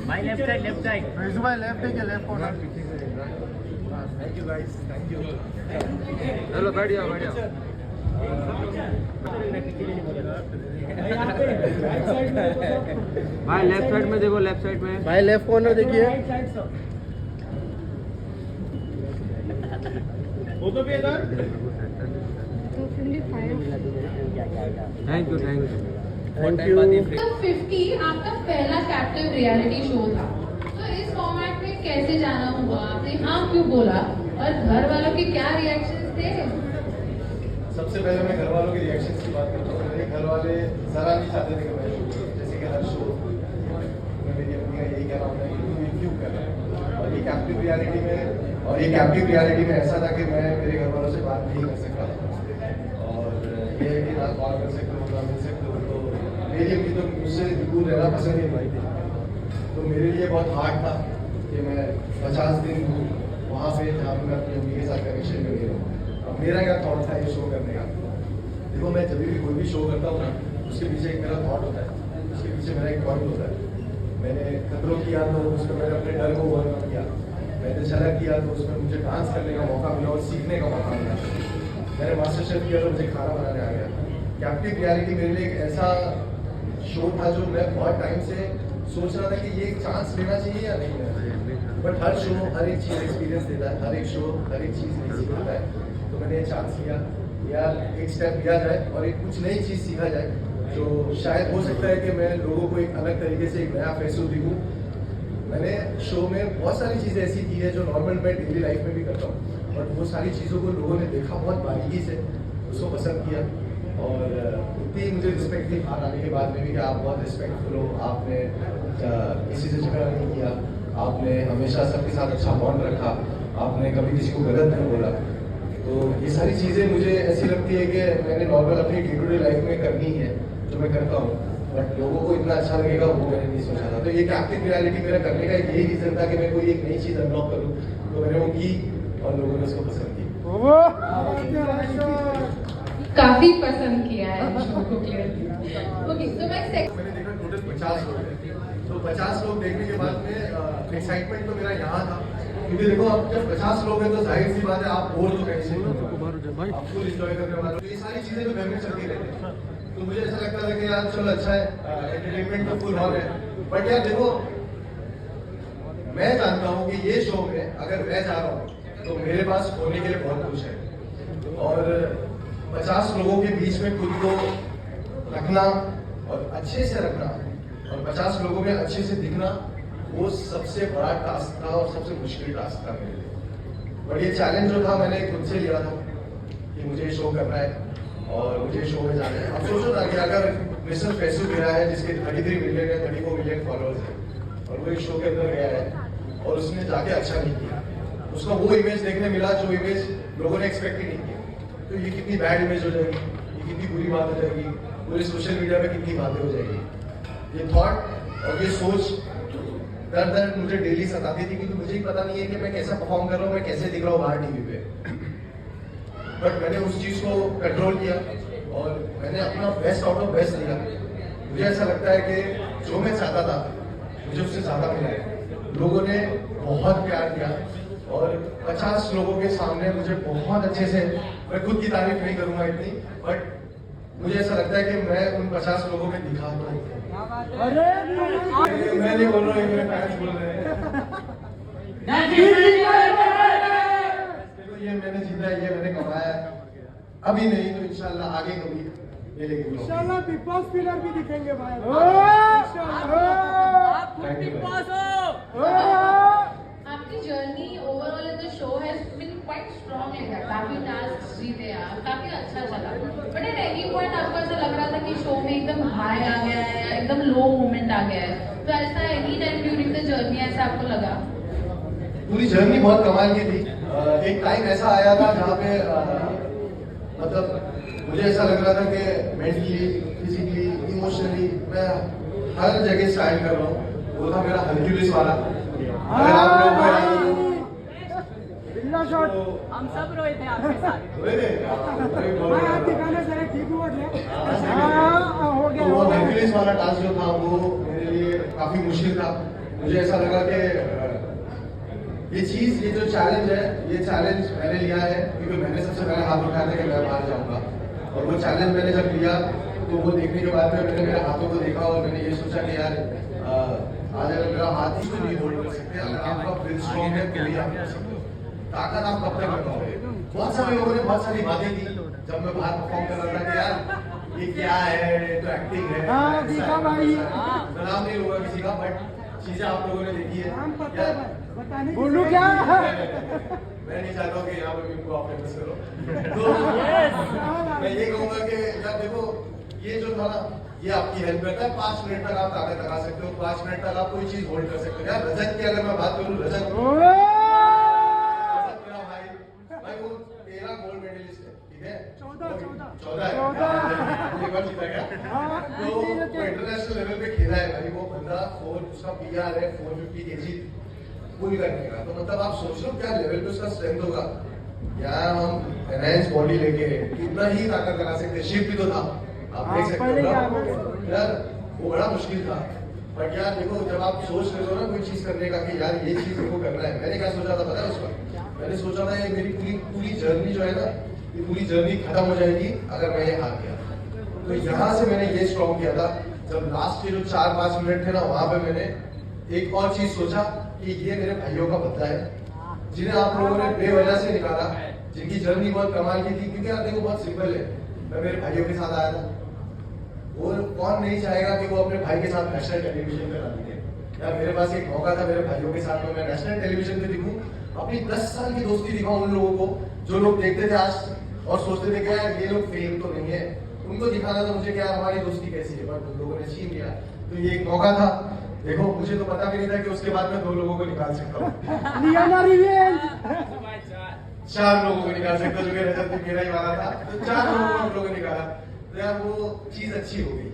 भाई left side Riju भाई left है क्या left corner thank you guys, thank you. चलो बैठ जाओ, बैठ जाओ। भाई लेफ्ट साइड में देखो, लेफ्ट साइड में भाई लेफ्ट कॉर्नर देखिए। वो तो भी इधर। Thank you, thank you. Thank you. 50 आपका पहला कैप्टिव रियलिटी शो था, तो इस फॉर्मेट में कैसे जाना हुआ, आपने हाँ क्यों बोला और घर वालों के क्या रिएक्शंस थे? सबसे पहले मैं घर वालों के रिएक्शंस की बात करता हूँ। मेरे घर वाले जरा नहीं चाहते थे कि मैं शो करूँ, जैसे कि हर शो में मेरी अपनी का यही कहना होता है कि तुम क्यों कर रहे हो। और ये कैप्टिव रियलिटी में ऐसा था कि मैं मेरे घर वालों से बात नहीं कर सकता, और ये है कि ना कॉल कर सकते हो ना मिल सकते हो, तो मेरी अम्मी तो मुझसे दूर रहना पसंद ही नहीं थी। तो मेरे लिए बहुत हार्ड था कि मैं 50 दिन वहाँ पे जहाँ पे मैं अपनी अम्मी के साथ कनेक्शन में गया हूँ। अब मेरा क्या थॉट था ये शो करने का? देखो, मैं जब भी कोई भी शो करता हूँ ना, उसके पीछे एक मेरा थॉट होता है, उसके पीछे मेरा एक पॉइंट होता है। मैंने खतरों किया तो उसमें मैंने अपने डर को ओवरकम किया, मैंने झलक किया तो उसमें मुझे डांस करने का मौका मिला और सीखने का मौका मिला। मैंने मास्टर शेफ किया तो मुझे खाना बनाने आ गया। कैप्टिव रियलिटी मेरे लिए एक ऐसा शो था जो मैं बहुत टाइम से सोच रहा था कि ये एक चांस लेना चाहिए या नहीं लेना चाहिए, बट हर शो हर एक चीज़ एक्सपीरियंस देता है, हर एक शो हर एक चीज़ नहीं सिखाता है। तो मैंने ये चांस लिया यार, एक स्टेप लिया जाए और एक कुछ नई चीज़ सीखा जाए, जो शायद हो सकता है कि मैं लोगों को एक अलग तरीके से एक नया फेस दिखूँ। मैंने शो में बहुत सारी चीज़ें ऐसी की है जो नॉर्मल मैं डेली लाइफ में भी करता हूँ, बट वो सारी चीज़ों को लोगों ने देखा बहुत बारीकी से, उसको पसंद किया, और इतनी मुझे रिस्पेक्ट थी बाहर आने के बाद में भी कि आप बहुत रिस्पेक्टफुल हो, आपने किसी से झगड़ा नहीं किया, आपने हमेशा सबके साथ अच्छा बॉन्ड रखा, आपने कभी किसी को गलत नहीं बोला। तो ये सारी चीज़ें मुझे ऐसी लगती है कि मैंने नॉर्मल अपनी डे टू डे लाइफ में करनी है, जो मैं करता हूँ, बट लोगों को इतना अच्छा लगेगा वो मैंने नहीं सोचा था। तो ये कैप्टिव रियलिटी मेरा करने का यही रीज़न था कि मैं कोई एक नई चीज़ अनलॉक करूँ, तो मैंने वो की और लोगों ने उसको पसंद की। काफी पसंद किया है शो को क्लियरली। ओके, सो मैंने देखा टोटल 50 लोग हैं, तो 50 लोग देखने के बाद में एक्साइटमेंट तो मेरा यहाँ था, क्योंकि देखो अब जब 50 लोग हैं तो जाहिर सी बात है आप बोर तो कहीं से आप फुल एंजॉय करने वाले हो। तो ये सारी चीजें तो घर में चलती रहती हैं, तो मुझे ऐसा लगता था कि यार चलो अच्छा है, एंटरटेनमेंट तो फुल ऑन है। बट यार देखो, मैं जानता हूँ कि ये शो में अगर मैं जा रहा हूँ तो मेरे पास होने के लिए बहुत कुछ है, और 50 लोगों के बीच में खुद को रखना और अच्छे से रखना और 50 लोगों में अच्छे से दिखना, वो सबसे बड़ा टास्क था और सबसे मुश्किल टास्क था मेरे लिए। बट ये चैलेंज जो था मैंने खुद से लिया था कि मुझे शो करना है और मुझे शो में जाना है। अब सोचो ना कि अगर मिस्टर फैसू गया है जिसके 33 मिलियन या 34 मिलियन फॉलोअर्स है, और वो एक शो के अंदर गया है और उसने जाके अच्छा नहीं किया, उसका वो इमेज देखने मिला जो इमेज लोगों ने एक्सपेक्ट ही नहीं किया, तो ये कितनी बैड इमेज हो जाएगी, ये कितनी बुरी बात हो जाएगी, पूरे सोशल मीडिया में कितनी बातें हो जाएगी। ये थॉट और ये सोच दर दर मुझे डेली सताती थी, क्योंकि मुझे ही पता नहीं है कि मैं कैसा परफॉर्म कर रहा हूँ, मैं कैसे दिख रहा हूँ बाहर टीवी पे। बट मैंने उस चीज़ को कंट्रोल किया और मैंने अपना बेस्ट आउट ऑफ बेस्ट दिया। मुझे ऐसा लगता है कि जो मैं चाहता था मुझे उससे ज़्यादा मिला है। लोगों ने बहुत प्यार दिया और 50 लोगों के सामने मुझे बहुत अच्छे से, मैं खुद की तारीफ नहीं करूँगा इतनी, बट मुझे ऐसा लगता है कि मैं उन 50 लोगों में दिखा तो मैं नहीं बोल रहा हूँ, मेरे फैंस बोल रहे हैं। ये मैंने जीता है, ये मैंने कमाया है, अभी नहीं तो इंशाल्लाह आगे कभी मिलेगी। इंशाल्लाह बिग बॉस विनर भी दिखेंगे भाई। आपकी journey overall in the show has been quite strong है, काफी टास्क जीते आप, काफी अच्छा चला, बट एट एनी पॉइंट आपको ऐसा लग रहा था कि शो में एकदम हाई आ गया है या एकदम लो मोमेंट आ गया है, तो ऐसा any time during the journey ऐसा आपको लगा? पूरी जर्नी बहुत कमाल की थी। एक टाइम ऐसा आया था जहाँ पे मतलब मुझे ऐसा लग रहा था कि मेंटली, फिजिकली, इमोशनली मैं हर जगह स्टाइल कर रहा हूँ। वो था मेरा हरक्यूलिस वाला। अगर आप लोग हम सब रोए थे आपके साथ। रोए थे? ठीक हुआ तो वो हरक्यूलिस वाला टास्क जो था वो मेरे लिए काफी मुश्किल था। मुझे ऐसा लगा कि ये जो चैलेंज है, ये चैलेंज मैंने लिया है क्योंकि मैंने सबसे पहले हाथ उठाया था कि मैं बाहर जाऊंगा। और वो चैलेंज मैंने जब लिया तो वो देखने के बाद में मैंने मेरे हाथों को देखा और मैंने ये सोचा कि यार आज अगर मेरा हाथ ही तो नहीं होल्ड कर सकते, अगर आपका दिल स्ट्रॉन्ग है तो ही आप कर सकते हो। ताकत आप कब तक लगाओगे? बहुत सारे लोगों ने बहुत सारी बातें की जब मैं बाहर परफॉर्म कर रहा था कि यार ये क्या है, तो एक्टिंग है। हाँ, दिखा भाई। नाम नहीं लूंगा किसी का, बट चीजें आप लोगों ने देखी है। बोलू क्या? मैं नहीं चाहता हूँ कि यहाँ पे इनको आप फेमस करो। तो मैं ये कहूंगा कि यार देखो, ये जो था ना, ये आपकी हेल्प करता है। 5 मिनट तक आप ताकत लगा सकते हो, 5 मिनट तक आप कोई चीज होल्ड कर सकते हो। यार रजत की अगर मैं बात करूँ, रजत मेरा भाई वो 13 गोल्ड मेडलिस्ट है, ठीक है? 14 एक बार जीता क्या? तो वो इंटरनेशनल लेवल पे खेला है भाई वो बंदा। उसका PR है 450 kg पुल करने का। तो मतलब आप सोच लो क्या लेवल पे उसका स्ट्रेंथ होगा। यार हम एनहांस बॉडी लेके कितना ही ताकत लगा सकते हैं। शिफ्ट भी तो था, आप देख सकते हो यार, वो बड़ा मुश्किल था। बट यार देखो, जब आप सोच रहे हो ना कोई चीज करने का कि यार ये चीज को करना है, मैंने क्या सोचा था पता है? उस वक्त मैंने सोचा था ये मेरी पूरी जर्नी जो है ना, ये पूरी जर्नी खत्म हो जाएगी अगर मैं ये हार गया। तो यहाँ से मैंने ये स्ट्रॉन्ग किया था। जब लास्ट के जो 4-5 मिनट थे ना, वहां पे मैंने एक और चीज सोचा कि ये मेरे भाइयों का बदला है, जिन्हें आप लोगों ने बेवजह से निकाला, जिनकी जर्नी बहुत कमाल की थी। क्योंकि यार देखो बहुत सिंपल है, मैं मेरे भाइयों के साथ आया था। और कौन नहीं चाहेगा कि वो अपने भाई के साथ नेशनल टेलीविजन पे दिखे। यार मेरे पास एक मौका था मेरे भाइयों के साथ में मैं नेशनल टेलीविजन पे दिखूं, अपनी 10 साल की दोस्ती दिखाऊं उन लोगों को जो लोग देखते थे आज और सोचते थे कि यार ये लोग फेम तो नहीं है। उनको दिखाना था मुझे क्या हमारी दोस्ती कैसी है, बट उन लोगों ने छीन लिया। तो ये एक मौका था। देखो मुझे तो पता भी नहीं था कि उसके बाद मैं 2 लोगों को निकाल सकता हूँ। 4 लोगों को निकाल सकता हूँ, जो कि रजत भी मेरा ही वाला था। तो 4 लोगों को हम लोगों ने निकाला। तो यार वो चीज अच्छी हो गई।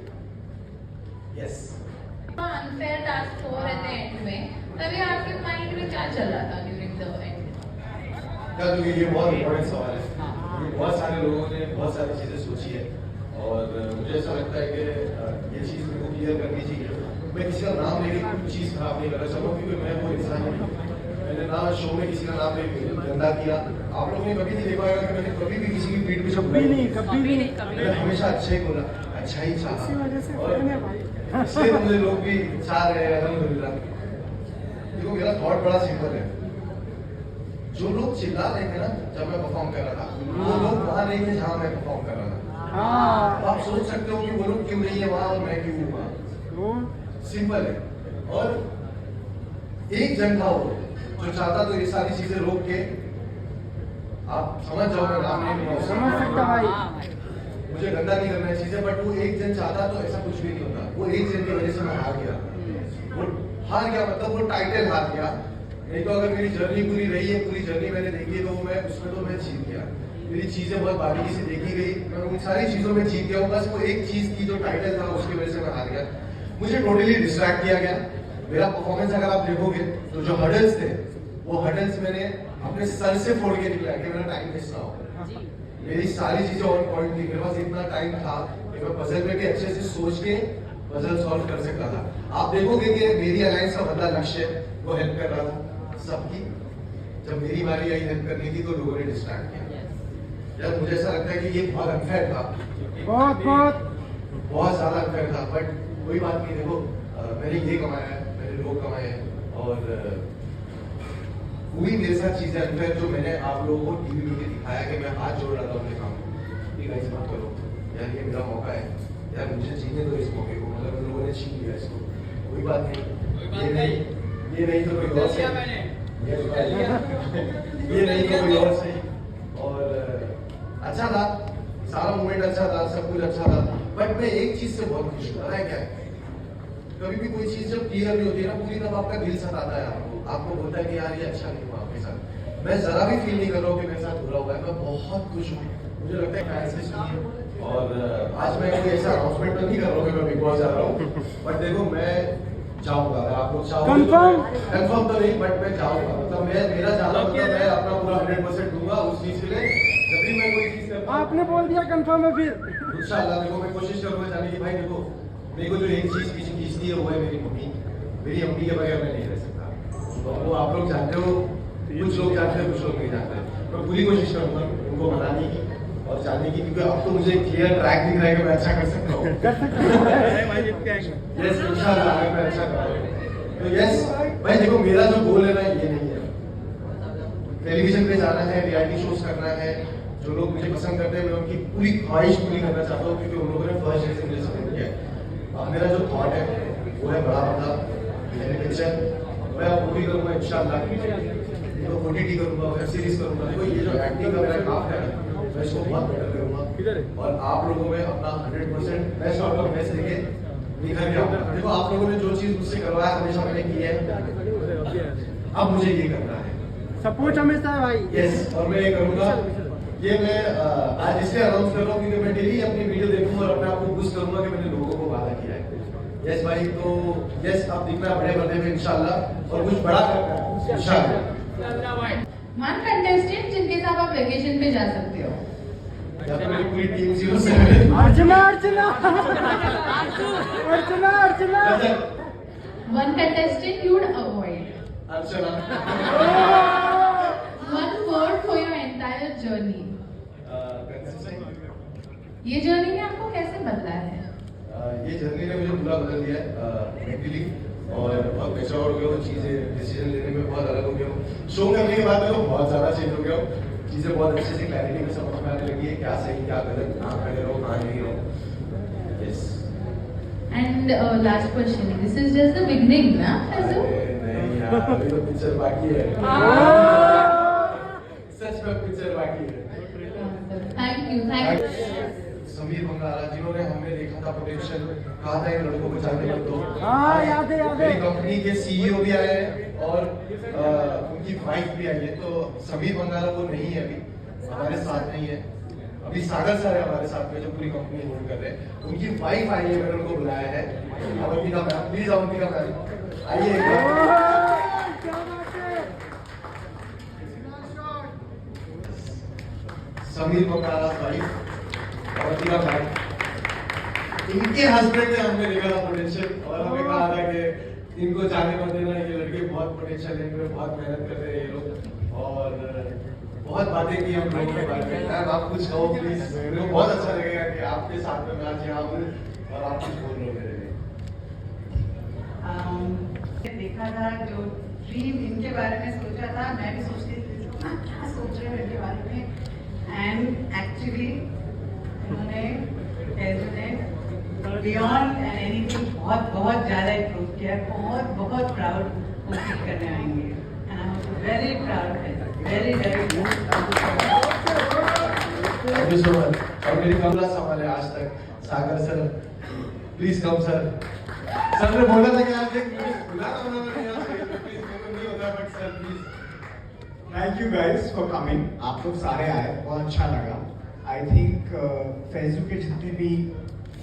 Yes. Unfair task 4 at the end में, तभी आपके माइंड में क्या चल रहा था ड्यूरिंग द एंड? यार तो ये बहुत इम्पोर्टेंट सवाल है। ये बहुत सारे लोगों ने बहुत सारी चीजें सोची है और मुझे ऐसा लगता है कि ये चीज मेरे को क्लियर करनी चाहिए। मैं किसी का नाम लेके कुछ चीज खराब नहीं करना चाहता क्योंकि मैं वो इंसान नहीं। मैंने ना शो में किसी का नाम लेके गंदा किया। आप लोगों ने कभी नहीं देखा होगा कि मैंने कभी भी किसी की पीठ पे कभी नहीं मैंने हमेशा अच्छा ही बोला, अच्छा ही चाहा। और इसलिए मुझे लोग भी चाह रहे हैं अल्हम्दुलिल्लाह। देखो मेरा थॉट बड़ा सिंपल है। जो लोग चिल्ला रहे थे ना जब मैं परफॉर्म कर रहा था, वो लोग वहां नहीं थे जहां मैं परफॉर्म कर रहा था। आप सोच सकते हो कि वो लोग क्यों नहीं है वहां और मैं क्यों हूं वहां। सिंपल है। और एक जन था वो जो चाहता तो ये सारी चीजें रोक के, आप समझ जाओ मैं नाम नहीं लूंगा, समझ सकता भाई। मुझे गंदा नहीं करना है चीजें, बट वो एक जन चाहता तो ऐसा कुछ भी नहीं होता। वो एक जन की वजह से मैं हार गया। वो हार गया मतलब वो टाइटल हार गया। नहीं तो अगर मेरी जर्नी पूरी रही है, पूरी जर्नी मैंने देखी है, तो मैं उसमें तो मैं जीत गया। मेरी चीजें बहुत बारीकी से देखी गई, मैं उन सारी चीजों में जीत गया हूँ। बस वो एक चीज की जो टाइटल था उसकी वजह से मैं हार गया। मुझे टोटली डिस्ट्रैक्ट किया गया। मेरा परफॉर्मेंस अगर आप देखोगे तो जो हर्डल्स थे वो हर्डल्स मैंने अपने सर से फोड़ के निकला कि मेरा टाइम वेस्ट ना हो। मेरी सारी चीजें ऑन पॉइंट थी। मेरे पास इतना टाइम था कि मैं पजल में भी अच्छे से सोच के पजल सॉल्व कर सकता था। आप देखोगे कि मेरी अलायंस का बदला लक्ष्य वो हेल्प कर रहा था सबकी। जब मेरी बारी आई हेल्प करनी थी तो लोगों ने डिस्ट्रैक्ट किया। यार मुझे ऐसा लगता है कि ये बहुत अनफेयर था, बहुत ज्यादा अनफेयर था। बट कोई बात नहीं। देखो मैंने ये कमाया है, मैंने लोग कमाए हैं और हुई मेरे साथ चीजें अनफेयर जो मैंने आप लोगों को टीवी में दिखाया कि मैं हाथ जोड़ रहा था अपने काम को। गाइस मत करो यार, ये मेरा मौका है यार, मुझे जीने दो इस मौके को। मतलब उन लोगों ने छीन लिया इसको। कोई बात नहीं, ये नहीं तो कोई और सही, ये नहीं तो कोई और सही। और अच्छा था, सारा मूवमेंट अच्छा था, सब कुछ अच्छा था। बट मैं एक चीज से बहुत खुश हूँ, पता है क्या है? कभी भी कोई चीज जब क्लियर नहीं होती है ना पूरी, तब आपका दिल सताता है। आपको बोलता है कि यार ये अच्छा नहीं हुआ आपके साथ। मैं जरा भी फील नहीं कर रहा हूँ कि मेरे साथ बुरा हुआ है। मैं बहुत खुश हूँ। मुझे लगता है फैंस ने सुनी है। और आज मैं कोई ऐसा अनाउंसमेंट तो नहीं कर रहा हूँ कि मैं बिग बॉस जा रहा हूँ। बट देखो मैं जाऊंगा, अगर आप लोग चाहोगे कंफर्म तो नहीं, बट मैं जाऊंगा। मतलब मेरा जाना मतलब मैं अपना पूरा 100% दूंगा उस चीज के लिए। जब भी मैं कोई चीज करता हूं, आपने बोल दिया कंफर्म है फिर इंशाल्लाह देखो मैं कोशिश करूंगा जाने की। भाई देखो मेरे को जो एक चीज खींचती है वो है मेरी मम्मी। मेरी अम्मी के बगैर मैं नहीं रह सकता। तो वो आप लोग जानते हो, कुछ लोग जानते हैं, कुछ लोग नहीं जानते। मैं पूरी कोशिश करूंगा उनको मनाने की और जानने की, क्योंकि अब तो मुझे क्लियर ट्रैक दिख रहा है कि मैं अच्छा कर सकता हूँ। यस, इंशाल्लाह मैं अच्छा करूँगा। तो यस भाई देखो, मेरा जो गोल है ना ये नहीं है टेलीविजन पे जाना है, रियलिटी शोज करना है। जो लोग मुझे पसंद करते हैं मैं उनकी पूरी ख्वाहिश पूरी करना चाहता हूँ, क्योंकि उन लोगों ने फर्स्ट डे से मुझे सपोर्ट किया है। अब मेरा जो थॉट है वो है बड़ा बड़ा पिक्चर, मैं अब पूरी करूँगा इंशाल्लाह। तो OTT करूँगा, वेब सीरीज करूँगा। देखो ये जो एक्टिंग का मेरा काम है मैं इसको बहुत बेटर करूँगा और आप लोगों में अपना 100% बेस्ट आउट ऑफ बेस्ट देके निखर के आऊँगा। देखो आप लोगों ने जो चीज़ मुझसे करवाया हमेशा मैंने की है, अब मुझे ये करना है। सपोर्ट हमेशा है भाई। यस, और मैं ये करूँगा। ये मैं आज इसलिए अनाउंस कर रहा हूँ क्योंकि मैं डेली अपनी वीडियो देखूंगा और अपने आप को पुश करूंगा कि मैंने लोगों को वादा किया है। यस भाई, तो यस अब दिखना बड़े पर्दे में इंशाल्लाह और कुछ बड़ा करना है इंशाल्लाह। वन कंटेस्टेंट जिनके साथ आप वेकेशन पे जा सकते हो। या तो मेरी पूरी team 07 Archana Archana Archana Archana. One contestant you would avoid. Archana. One word for your entire journey. ये जर्नी ने आपको कैसे बदला है? ये जर्नी ने मुझे पूरा बदल दिया है मेंटली और बहुत मैच्योर हो गया हूँ। चीज़ें डिसीजन लेने में बहुत अलग हो गया हूँ। शो करने के बाद में तो बहुत ज़्यादा चेंज हो गया हूँ। चीज़ें बहुत अच्छे से क्लैरिटी में समझ में आने लगी है, क्या सही क्या गलत, कहाँ खड़े रहो कहाँ नहीं रहो। Yes. And last question, this is just the beginning ना? नहीं यार, अभी तो पिक्चर बाकी है। सच में पिक्चर बाकी है। Thank you. समीर बंगाला जिन्होंने हमें देखा था पोटेंशियल, कहा था इन लड़कों को जाने मत दो। हाँ याद है याद है। मेरी कंपनी के CEO भी आए हैं और उनकी वाइफ भी आई है। तो समीर बंगाला वो नहीं है, अभी हमारे साथ नहीं है। अभी सागर सर है हमारे साथ में जो पूरी कंपनी होल्ड कर रहे हैं। उनकी वाइफ आई है, मैंने उनको बुलाया है। अब अंबिका मैम प्लीज आओ, अंबिका मैम आइए एक बार। समीर बंगाला वाइफ और अंबिका मैम, इनके हस्बैंड ने हमने देखा था पोटेंशियल और हमें कहा था कि इनको जाने मत देना, ये लड़के बहुत पोटेंशियल है, इनमें बहुत मेहनत कर रहे हैं ये लोग। और बहुत बातें की हम लोगों के बारे में। मैम आप कुछ कहो प्लीज, मेरे को बहुत अच्छा लगेगा कि आपके साथ में मैं आज यहाँ हूँ और आप कुछ बोल रहे हो मेरे लिए। देखा था जो ड्रीम इनके बारे में सोचा था, मैं भी सोचती थी क्या सोच रहे हो इनके बारे में। एंड एक्चुअली उन्होंने बियॉन्ड एंड एनीथिंग बहुत बहुत ज़्यादा इम्प्रूव किया। बहुत प्राउड फील करने आएंगे and I am very proud, very very. Thank you so much. और मेरी कमला संभाले आज तक Sagar sir, please come sir. Sir ने बोला था कि आज एक बुला नहीं होता, but sir please. Thank you guys for coming. आप लोग सारे आए, बहुत अच्छा लगा। आई थिंक फैजू के जितने भी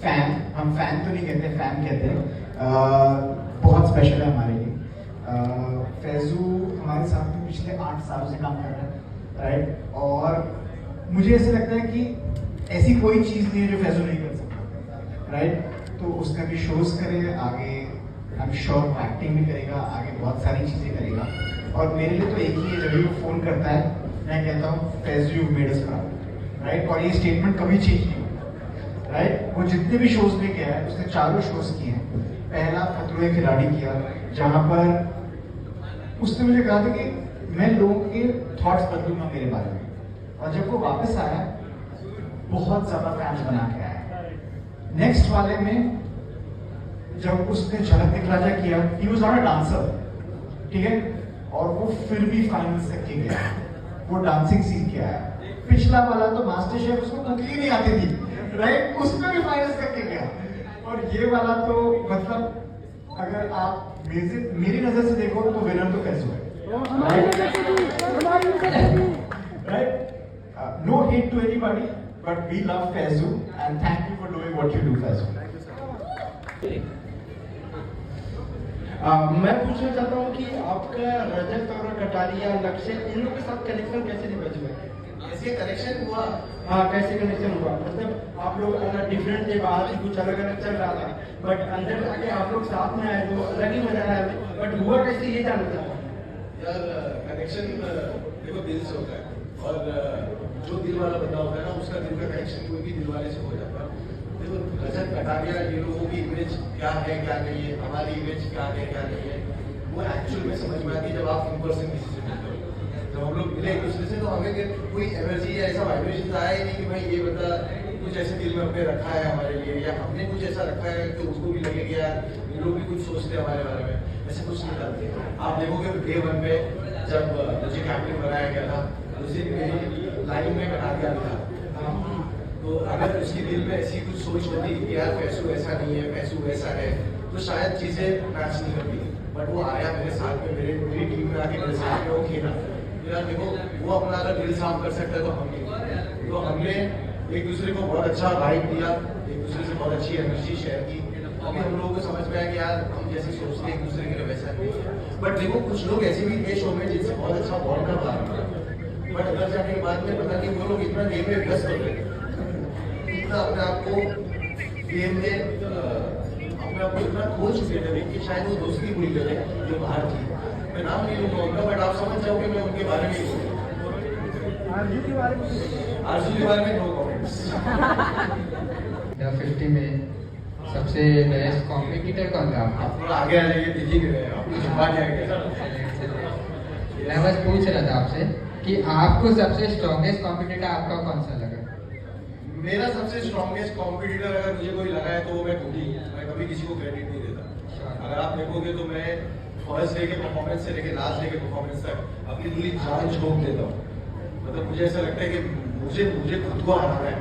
फैन, हम फैन तो नहीं कहते, फैन कहते हैं, बहुत स्पेशल है हमारे लिए। फैजू हमारे साथ में पिछले 8 सालों से काम कर रहा है, राइट? और मुझे ऐसे लगता है कि ऐसी कोई चीज़ नहीं है जो फैजू नहीं कर सकता, राइट? तो उसने अभी शोज करे, आगे आई एम श्योर एक्टिंग भी करेगा, आगे बहुत सारी चीज़ें करेगा। और मेरे लिए तो एक ही है, जब भी वो फ़ोन करता है मैं कहता हूँ Faizu you made us proud, right? और ये स्टेटमेंट कभी चेंज नहीं होता, राइट? वो जितने भी शोज में गया है उसने 4 शोज किए हैं। पहला खतरों के खिलाड़ी किया, जहाँ पर उसने मुझे कहा था कि मैं लोगों के थॉट्स बदलूंगा मेरे बारे में। और जब वो वापस आया बहुत ज़्यादा फैंस बना के आया। नेक्स्ट वाले में जब उसने झलक दिखलाजा किया, he was not a dancer, ठीक है? और वो फिर भी फाइनल्स तक के गया, वो डांसिंग सीख के आया। पिछला वाला तो मास्टर शेफ, उसको कुकिंग नहीं आती थी, राइट? उसमें भी फाइनल्स तक के गया। और ये वाला तो मतलब अगर आप मेरी नजर से देखो तो विनर तो फैजू है, right? No hate to anybody, but we love Faizu and thank you for doing what you do Faizu. मैं पूछना चाहता हूँ कि आपका रजत और कटारिया, लक्ष्य, इन लोगों के साथ कनेक्शन कैसे निकल है? कैसे कनेक्शन हुआ? हाँ, कैसे कनेक्शन हुआ? मतलब आप लोग डिफरेंट थे, बाहर से कुछ अलग अलग चल रहा था, बट अंदर जाके आप लोग साथ में आए तो अलग ही मजा आया। बट हुआ कैसे ये जानना चाहता हूँ। यार कनेक्शन देखो दिल से होता है और जो दिल वाला बंदा होता है ना उसका दिल का कनेक्शन कोई भी दिल वाले से हो जाता है। देखो रजत कटारिया ये लोगों की इमेज क्या है क्या नहीं है, हमारी इमेज क्या है क्या नहीं है, वो एक्चुअल में समझ में आती है जब आप इन पर्सन किसी से मिलते हो। जब हम लोग मिले एक दूसरे से तो हमें कोई एनर्जी या ऐसा वाइब्रेशन आया ही नहीं कि भाई ये बंदा कुछ ऐसे दिल में अपने रखा है हमारे लिए या हमने कुछ ऐसा रखा है कि उसको भी लगे कि यार ये लोग भी कुछ सोचते हैं हमारे बारे में, ऐसे कुछ नहीं करते। आप देखोगे डे 1 पे जब मुझे कैप्टन बनाया गया था उस दिन मेरी लाइन में कटारिया था, तो अगर उसके दिल में ऐसी कुछ सोच होती कि यार पैसू ऐसा नहीं है पैसू वैसा है तो शायद चीजें मैच नहीं करती। बट वो आया मेरे साथ में मेरी टीम में आके मेरे साथ में वो खेला। यार देखो वो अपना अगर दिल साफ कर सकता है तो हम नहीं, तो हमने एक दूसरे को बहुत अच्छा वाइब दिया, एक दूसरे से बहुत अच्छी एनर्जी शेयर की। अभी हम लोगों को समझ में आया कि यार हम जैसे सोचते हैं एक दूसरे के लिए वैसा नहीं है। बट देखो कुछ लोग ऐसे भी थे शो में जिनसे बहुत अच्छा बॉन्ड ना बना, बट अंदर जाने के बाद में पता कि वो लोग इतना गेम में व्यस्त हो गए, इतना अपने आप को गेम में अपने आप को इतना खो चुके थे कि शायद वो दोस्ती भूल गए थे जो बाहर थी। मैं नाम नहीं लूंगा बट आप समझ जाओगे मैं उनके बारे में आरजू के बारे में नो कमेंट्स। 50 में सबसे बेस्ट कॉम्पिटिटर कौन था? आप थोड़ा आगे आ जाइए, दिख ही गए आपको छुपा दिया गया। मैं बस पूछ रहा था आपसे कि आपको सबसे स्ट्रॉन्गेस्ट कॉम्पिटिटर आपका कौन सा लगा? मेरा सबसे स्ट्रॉन्गेस्ट कॉम्पिटिटर अगर मुझे कोई लगा है तो वो मैं खुद ही, मैं कभी किसी को क्रेडिट नहीं देता। अगर आप देखोगे तो मैं फर्स्ट डे के परफॉर्मेंस से लेकर लास्ट डे के परफॉर्मेंस तक अपनी पूरी जान झोंक देता हूँ। मतलब मुझे ऐसा लगता है कि मुझे खुद को हराना है,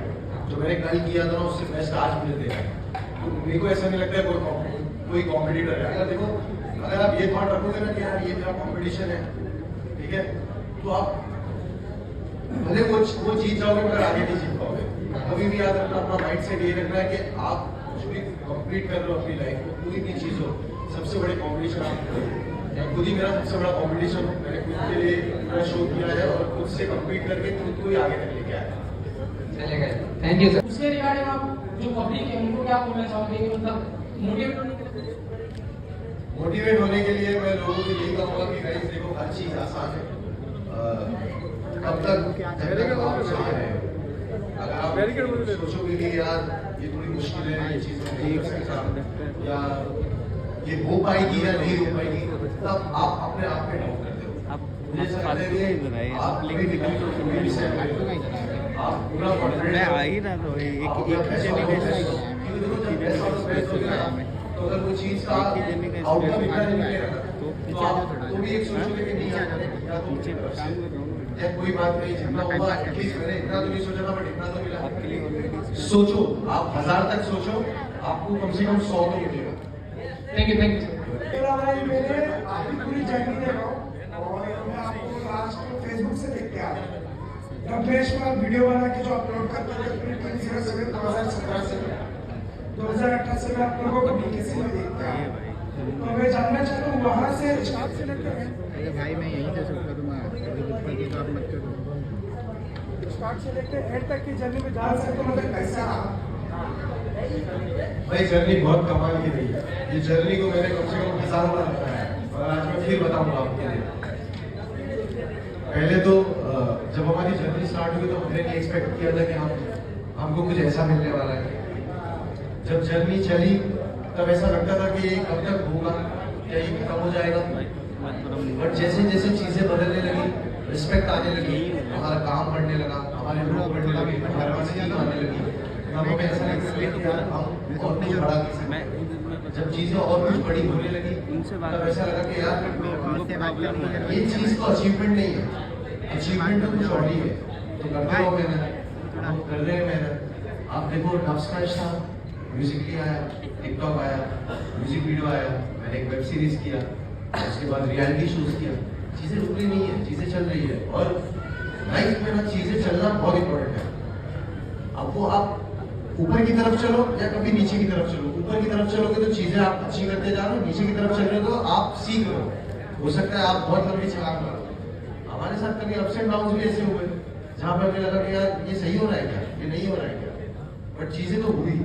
जो मैंने कल किया था ना उससे बेस्ट आज मुझे देना है। तो मेरे को ऐसा नहीं लगता है कोई कॉम्पिटिटर है। अगर देखो अगर आप ये थॉट रखोगे ना कि यार ये मेरा कॉम्पिटिशन है, ठीक है, तो आप भले वो जीत जाओगे मगर आगे नहीं जीत पाओगे। कभी भी याद रखना, अपना माइंड सेट ये रखना है कि आप कुछ भी कंप्लीट कर रहे हो अपनी लाइफ में, कोई भी चीज हो, सबसे बड़े कॉम्पिटिशन आप खुद ही मेरा सबसे बड़ा कॉम्पिटिशन हो। मैंने खुद के लिए पूरा शो किया है और खुद से कम्पीट करके खुद को ही आगे तक लेके आया। चलेगा, थैंक यू सर। उसके रिगार्डिंग आप जो पब्लिक है उनको क्या बोलना चाहोगे? मतलब मोटिवेट होने के लिए मैं लोगों को यही कहूँगा कि गाइस देखो हर चीज आसान है, कब तक जब तक आप चाह रहे हो। अगर आप सोचोगे कि यार ये थोड़ी मुश्किल है, ये चीज नहीं कर सकता या ये हो पाएगी या नहीं हो पाएगी, तब आप अपने आप पे डाउट करते हो। मुझे ऐसा लगता है कि आप कभी भी आप पूरा कॉन्फिडेंस तो अगर वो चीज का आउटकम इतना नहीं मिलेगा तो आप तो भी एक सोचोगे कि नहीं या कोई बात नहीं, जितना होगा एटलीस्ट मैंने इतना तो नहीं सोचा था बट इतना तो मिला। सोचो, आप 1000 तक सोचो, आपको कम से कम 100 तो मिलेगा। Thank you sir. मैंने आपकी पूरी जर्नी देखा और मैं आपको लास्ट फेसबुक से देख के आया। रमेश पर वीडियो बना के जो अपलोड करते थे 2017 से 2018 से मैं आप लोगों को डीकेसी में देखता हूँ। तो मैं जानना चाहता हूँ वहाँ से स्टार्ट से लेकर भाई मैं यहीं से सकता तुम्हारा आप मत करो। स्टार्ट से लेकर एंड तक की जर्नी में जान सकते हो मतलब कैसा रहा? भाई जर्नी बहुत कमाल की रही है। ये जर्नी को मैंने कम से कम 1000 बार बताया और आज मैं फिर बताऊंगा आपके लिए। पहले तो जब हमारी जर्नी स्टार्ट हुई तो हमने नहीं एक्सपेक्ट किया था कि हमको कुछ ऐसा मिलने वाला है। जब जर्नी चली तब ऐसा लगता था कि ये कब तक होगा, क्या ये खत्म हो जाएगा। बट जैसे जैसे चीजें बदलने लगी, रिस्पेक्ट आने लगी, हमारा काम बढ़ने लगा, हमारे लोग बढ़ने लगे, हमारे पास टीम आने लगी, तब हमें ऐसा लगता है कि यार हम और कुछ बड़ा कर सकते हैं। जब चीजें और कुछ बड़ी होने लगी तब ऐसा लगा कि यार ये चीज तो अचीवमेंट नहीं है, अचीवमेंट तो कुछ और ही है। तो करते रहो मेहनत, हम कर रहे हैं मेहनत। आप देखो डब स्क्रैच था, म्यूजिकली आया, टिकटॉक आया, म्यूजिक वीडियो आया, मैंने एक वेब सीरीज किया, उसके बाद रियलिटी शोज किया। चीजें रुक रही नहीं है, चीजें चल रही है और लाइफ में ना चीजें चलना बहुत इंपॉर्टेंट है। अब वो आप ऊपर की तरफ चलो या कभी नीचे की तरफ चलो। ऊपर की तरफ चलोगे तो चीजें आप अच्छी करते जा रहे हो, नीचे की तरफ चल रहे हो तो आप सीख रहे हो। हो सकता है आप बहुत लंबी छलांग मारो। हमारे साथ कभी अप्स एंड डाउन भी ऐसे हुए जहाँ पर हमें लगा कि यार ये सही हो रहा है क्या, ये नहीं हो रहा है क्या, बट चीजें तो हुई।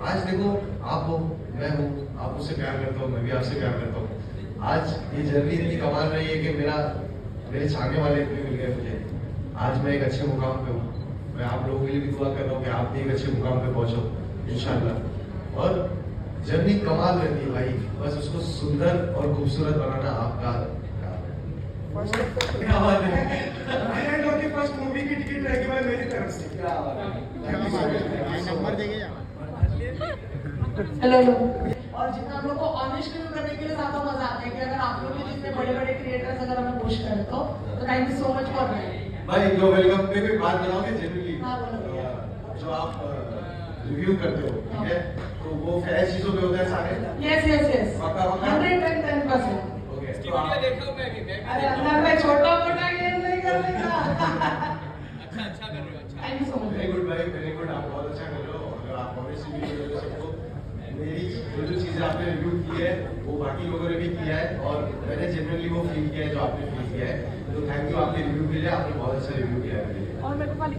आज देखो आप हो, मैं हूँ, आप मुझसे प्यार करता हूँ, मैं भी आपसे प्यार करता हूँ। आज ये जर्नी इतनी कमाल रही है कि मेरे चाहने वाले इतने मिल गए मुझे। आज मैं एक अच्छे मुकाम पे हूँ। मैं आप लोगों के लिए भी दुआ कर रहा हूँ कि आप भी एक अच्छे मुकाम पे पहुंचो इंशाल्लाह। और जर्नी कमाल रहती है भाई, बस उसको सुंदर और खूबसूरत बनाना आपका क्या बात है। फर्स्ट मूवी की टिकट रहेगी भाई मेरी तरफ से। क्या बात है। नंबर देंगे हेलो और जितना हम लोग को ऑनेस्ट रिव्यू करने के लिए ज्यादा मजा आता है कि अगर आप लोग भी जितने बड़े बड़े क्रिएटर्स अगर हमें पुश करें तो thank you so much for that. भाई जो वेलकम पे कोई बात बनाओगे जनरली हाँ, बोलो। जो आप रिव्यू करते हो, ठीक है, तो वो फैश चीजों पे होता है सारे। यस यस यस पक्का पक्का 110%। ओके तो वीडियो देखा हूं मैं भी अरे अंदर में छोटा मोटा गेम नहीं करने का। अच्छा कर रहे हो अच्छा thank you so much. Very good भाई, वेरी गुड। आप बहुत अच्छा कर रहे हो। अगर आप ऑनेस्ट रिव्यू कर रहे हो सबको, मेरी जो चीजें आपने रिव्यू की है वो बाकी लोगों ने भी किया है और मैंने जनरली वो फील किया है जो आपने फील किया है। तो थैंक यू आपके रिव्यू के लिए, आपने बहुत अच्छा रिव्यू किया है। और मेरे को खाली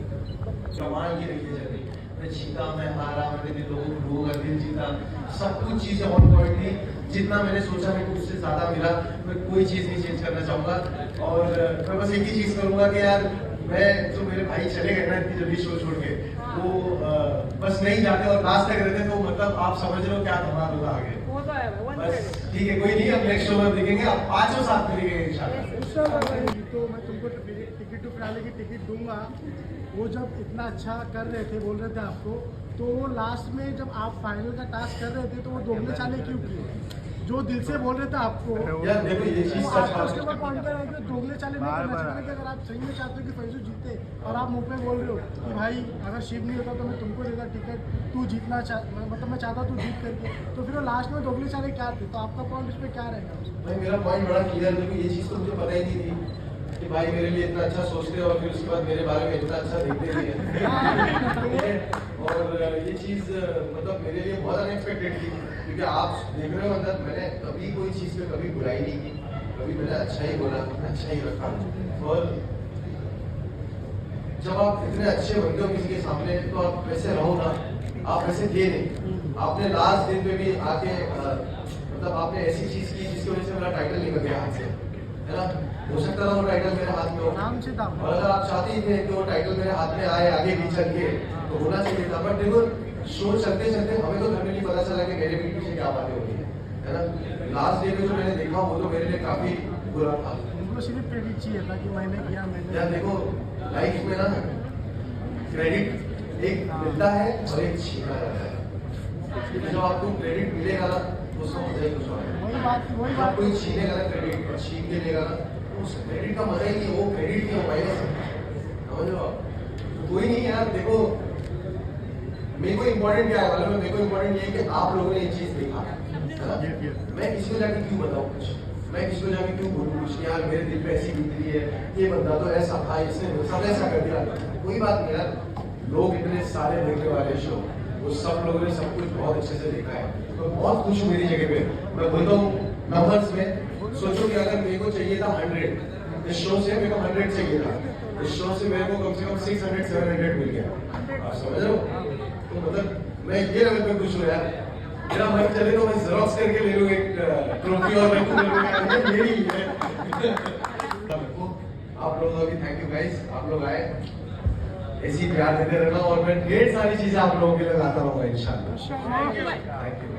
कमाल की रही है जर्नी। मैं जीता, मैं हारा, मैंने लोगों का दिल जीता, सब कुछ चीजें ऑन पॉइंट थी। जितना मैंने सोचा मेरे को उससे ज्यादा मिला। मैं कोई चीज नहीं चेंज करना चाहूंगा और मैं बस एक ही चीज करूंगा कि यार मैं जो मेरे भाई चले गए ना इतनी जल्दी शो छोड़ के, वो बस नहीं जाते और लास्ट तक रहते, तो मतलब आप समझ रहे हो क्या धमाल होगा आगे। वो तो है बस ठीक है, कोई नहीं, अब नेक्स्ट शो में देखेंगे, आप पांचों साथ में देखेंगे इंशाल्लाह। तो मैं तुमको टिकट टू फिनाले की टिकट दूंगा। वो जब इतना अच्छा कर रहे थे, बोल रहे थे आपको, तो वो लास्ट में जब आप फाइनल का टास्क कर रहे थे तो वो दोगले चाले क्यों किए? जो दिल से बोल रहे थे आपको, यार देखो ये चीज वो सच आपको बात उसके है। ऊपर पॉइंट है कि दोगले चाले नहीं करना चाहिए। कि अगर आप सही में चाहते हो कि फैजू जीते और आप मुंह पे बोल रहे हो कि भाई अगर शिव नहीं होता तो मैं तुमको देता टिकट, तू जीतना मतलब मैं चाहता तू जीत करके, तो फिर वो लास्ट में दोगले चाले क्या थे? तो आपका पॉइंट इस पर क्या रहेगा? भाई मेरा पॉइंट बड़ा क्लियर है, क्योंकि ये चीज तो मुझे पता ही नहीं थी कि भाई मेरे लिए इतना अच्छा सोचते हैं और फिर उसके बाद मेरे बारे में इतना अच्छा देखते भी हैं। और ये चीज मतलब मेरे लिए बहुत अनएक्सपेक्टेड थी, क्योंकि आप देख रहे हो अंदर मैंने कभी कोई चीज पे कभी बुराई नहीं की, कभी मैंने अच्छा ही बोला, अच्छा ही रखा। और जब आप इतने अच्छे बनते हो किसी के सामने तो आप वैसे रहो ना, आप वैसे थे नहीं। आपने लास्ट दिन पे भी आके मतलब आपने ऐसी चीज की जिसकी वजह से मेरा टाइटल निकल गया हाथ से, है ना। हो सकता था वो टाइटल मेरे हाथ में हो, नाम से दाम। और अगर आप चाहते ही थे कि वो टाइटल मेरे हाथ में आए आगे भी चल के, तो होना चाहिए था। बट देखो शो चलते चलते हमें तो जनरली पता चला कि मेरे भी पीछे क्या बातें हो रही है ना। लास्ट डे में जो मैंने देखा वो तो मेरे लिए काफी बुरा था। उनको सिर्फ क्रेडिट चाहिए था कि मैंने किया, मैंने। यार देखो लाइफ में ना क्रेडिट एक मिलता है और एक छीना जाता है। क्योंकि जब आपको क्रेडिट मिलेगा ना तो उसका मजा ही कुछ और है। वही जब बात कोई छीनेगा ना क्रेडिट और छीन के लेगा ना, तो उस क्रेडिट का मजा ही नहीं, वो क्रेडिट की माइनस है, समझ लो आप। कोई नहीं यार, देखो मेरे को इम्पोर्टेंट क्या है मालूम है? मेरे को इम्पोर्टेंट ये है कि आप लोगों ने ये चीज देखा, है ना। मैं किसी को जाके क्यों बताऊँ कुछ, मैं किसी को जाके क्यों बोलूँ कुछ, यार मेरे दिल पे ऐसी बीतती है, ये बंदा तो ऐसा था, इसने सब ऐसा कर दिया। कोई बात नहीं यार, लोग इतने सारे देखने वाले शो, वो सब लोगों ने सब कुछ बहुत अच्छे से देखा है। तो बहुत खुश हूँ मेरी जगह पे। मैं बोलता हूँ नंबर्स में सोचो कि अगर मेरे को चाहिए था 100, इस शो से मेरे को 100 चाहिए था, इस शो से मेरे को कम से कम 600-700 मिल गया। आप समझ रहे हो? तो मतलब मैं ये लेवल पे खुश हूँ यार। मेरा मन चले तो मैं जेरॉक्स करके ले लूँ एक ट्रॉफी और मेरी है। आप लोगों का भी थैंक यू गाइस, आप लोग आए, ऐसी प्यार देते रहना और मैं ढेर सारी चीजें आप लोगों के लिए लाता रहूंगा इंशाल्लाह। Thank you.